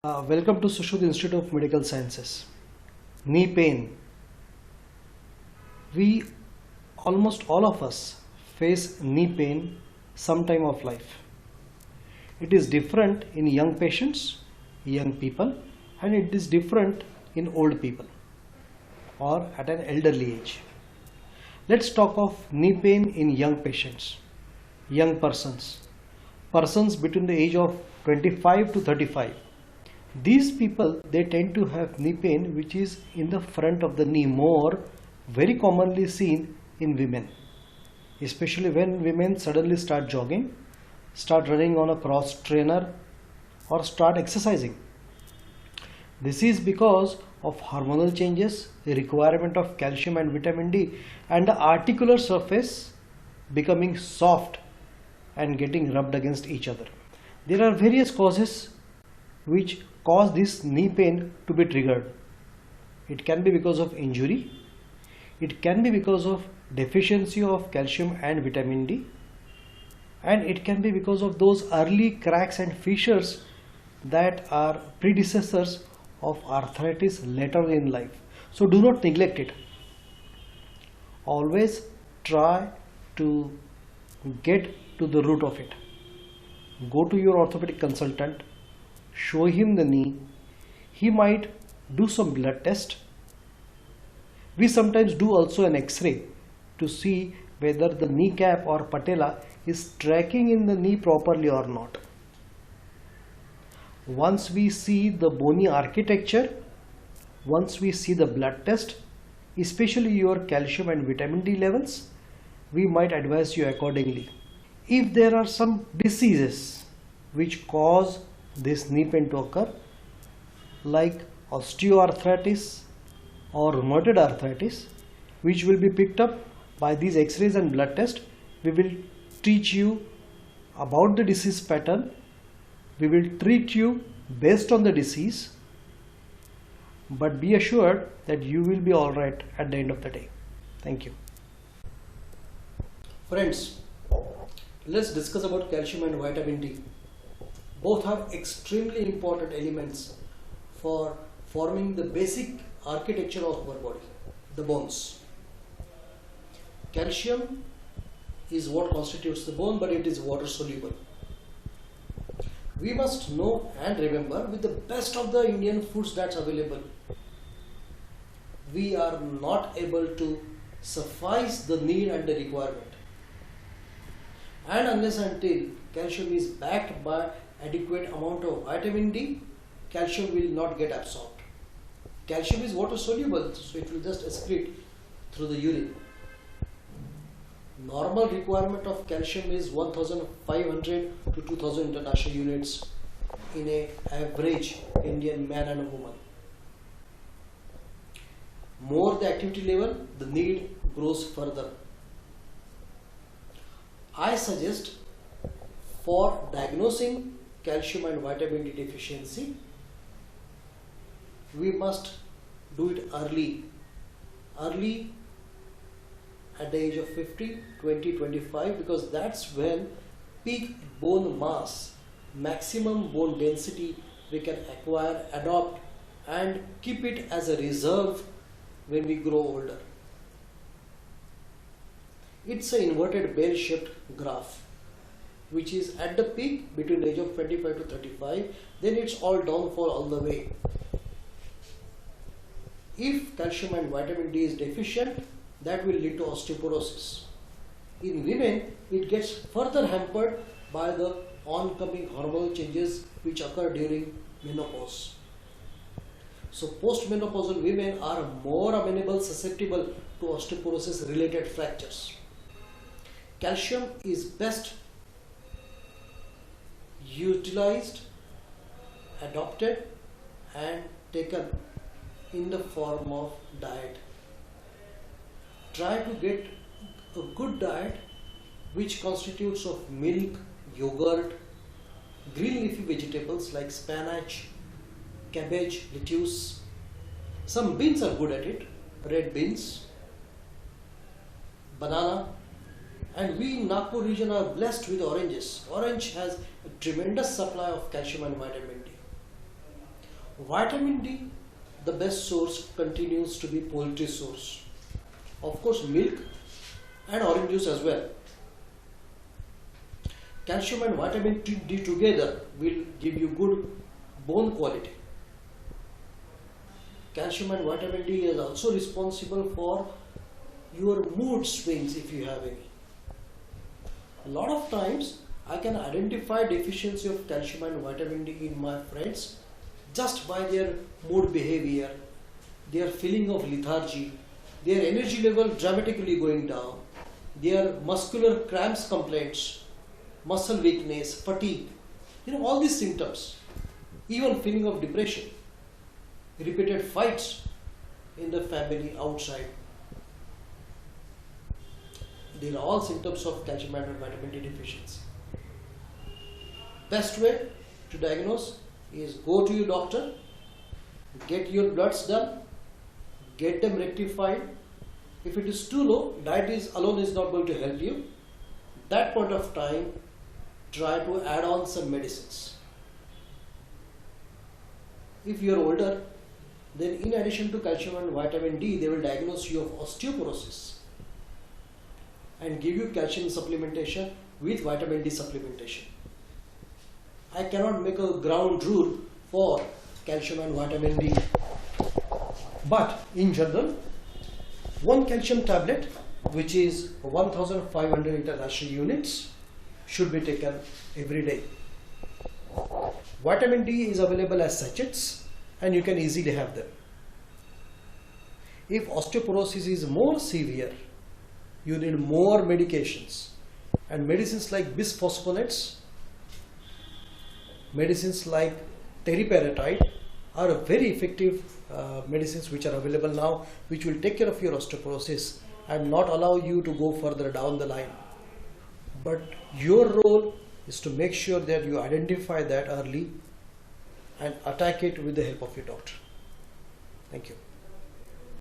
Welcome to Sushruth Institute of Medical Sciences. Knee pain. We, almost all of us, face knee pain sometime of life. It is different in young patients, young people, and it is different in old people or at an elderly age. Let's talk of knee pain in young patients, young persons between the age of 25 to 35. These people, they tend to have knee pain which is in the front of the knee, more very commonly seen in women, especially when women suddenly start jogging, start running on a cross trainer, or start exercising. This is because of hormonal changes, the requirement of calcium and vitamin D, and the articular surface becoming soft and getting rubbed against each other. There are various causes which cause this knee pain to be triggered. It can be because of injury, it can be because of deficiency of calcium and vitamin D, and it can be because of those early cracks and fissures that are predecessors of arthritis later in life. So do not neglect it. Always try to get to the root of it. Go to your orthopedic consultant, show him the knee. He might do some blood test. We sometimes do also an X-ray to see whether the kneecap or patella is tracking in the knee properly or not. Once we see the bony architecture, once we see the blood test, especially your calcium and vitamin D levels, we might advise you accordingly. If there are some diseases which cause this knee pain to occur, like osteoarthritis or rheumatoid arthritis, which will be picked up by these X-rays and blood test, we will teach you about the disease pattern. We will treat you based on the disease, but be assured that you will be alright at the end of the day. Thank you. Friends, let's discuss about calcium and vitamin D. Both are extremely important elements for forming the basic architecture of our body, the bones. Calcium is what constitutes the bone, but it is water soluble. We must know and remember, with the best of the Indian foods that's available, we are not able to suffice the need and the requirement. And unless until calcium is backed by adequate amount of vitamin D, calcium will not get absorbed. Calcium is water soluble, so it will just excrete through the urine. Normal requirement of calcium is 1500 to 2000 international units in an average Indian man and woman. More the activity level, the need grows further. I suggest, for diagnosing calcium and vitamin D deficiency, we must do it early at the age of 50, 20, 25, because that's when peak bone mass, maximum bone density we can acquire, adopt, and keep it as a reserve when we grow older. It's an inverted bell-shaped graph, which is at the peak between the age of 25 to 35, then it's all downfall all the way. If calcium and vitamin D is deficient, that will lead to osteoporosis. In women, it gets further hampered by the oncoming hormonal changes which occur during menopause. So postmenopausal women are more amenable, susceptible to osteoporosis related fractures. Calcium is best utilized, adopted, and taken in the form of diet. Try to get a good diet which constitutes of milk, yogurt, green leafy vegetables like spinach, cabbage, lettuce. Some beans are good at it, red beans, banana, and we in Nagpur region are blessed with oranges. Orange has a tremendous supply of calcium and vitamin D. Vitamin D, the best source continues to be poultry source. Of course, milk and orange juice as well. Calcium and vitamin D together will give you good bone quality. Calcium and vitamin D is also responsible for your mood swings if you have any. A lot of times I can identify deficiency of calcium and vitamin D in my friends just by their mood behavior, their feeling of lethargy, their energy level dramatically going down, their muscular cramps complaints, muscle weakness, fatigue, all these symptoms, even feeling of depression, repeated fights in the family outside. These are all symptoms of calcium and vitamin D deficiency. Best way to diagnose is go to your doctor, get your bloods done, get them rectified. If it is too low, diet alone is not going to help you. That point of time, try to add on some medicines. If you are older, then in addition to calcium and vitamin D, they will diagnose you of osteoporosis and give you calcium supplementation with vitamin D supplementation. I cannot make a ground rule for calcium and vitamin D, but in general, one calcium tablet, which is 1500 international units, should be taken every day. Vitamin D is available as sachets and you can easily have them. If osteoporosis is more severe, you need more medications, and medicines like bisphosphonates, medicines like teriparatide are very effective medicines which are available now, which will take care of your osteoporosis and not allow you to go further down the line. But your role is to make sure that you identify that early and attack it with the help of your doctor. Thank you.